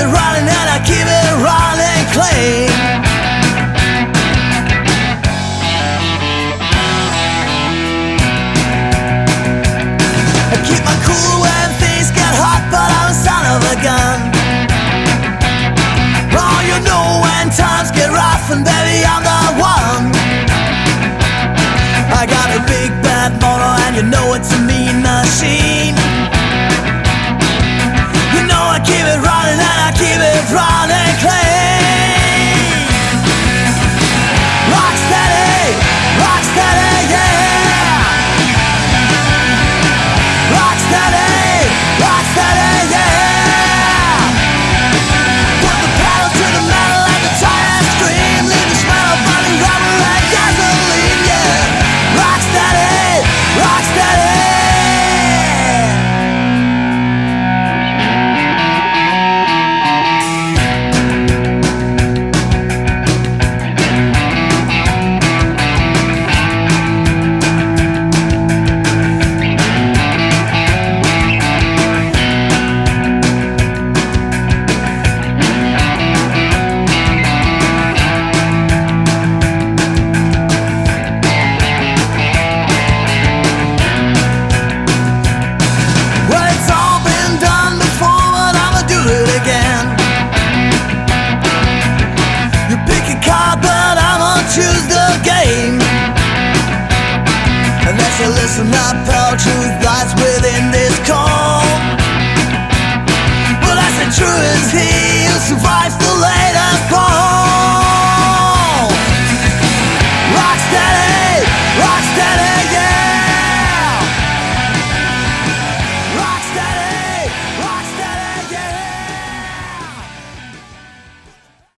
it running and I keep it running clean. I keep my cool when things get hot, but I'm a son of a gun. Oh, you know when times get rough, and baby I'm the one. I got a big bad motor and you know it's a mean machine. You know I keep it running and I keep it running clean. Rock steady, yeah. Rock steady, yeah. Put the pedal to the metal and the tires scream. Leave the smell of burning rubber and gasoline, yeah. Rock steady, rock steady. Well, it's all been done before, but I'ma do it again. You pick a card, but I'ma choose the game. Unless you listen up, pal, truth lies within this call. Well, that's the true as he who survives the land.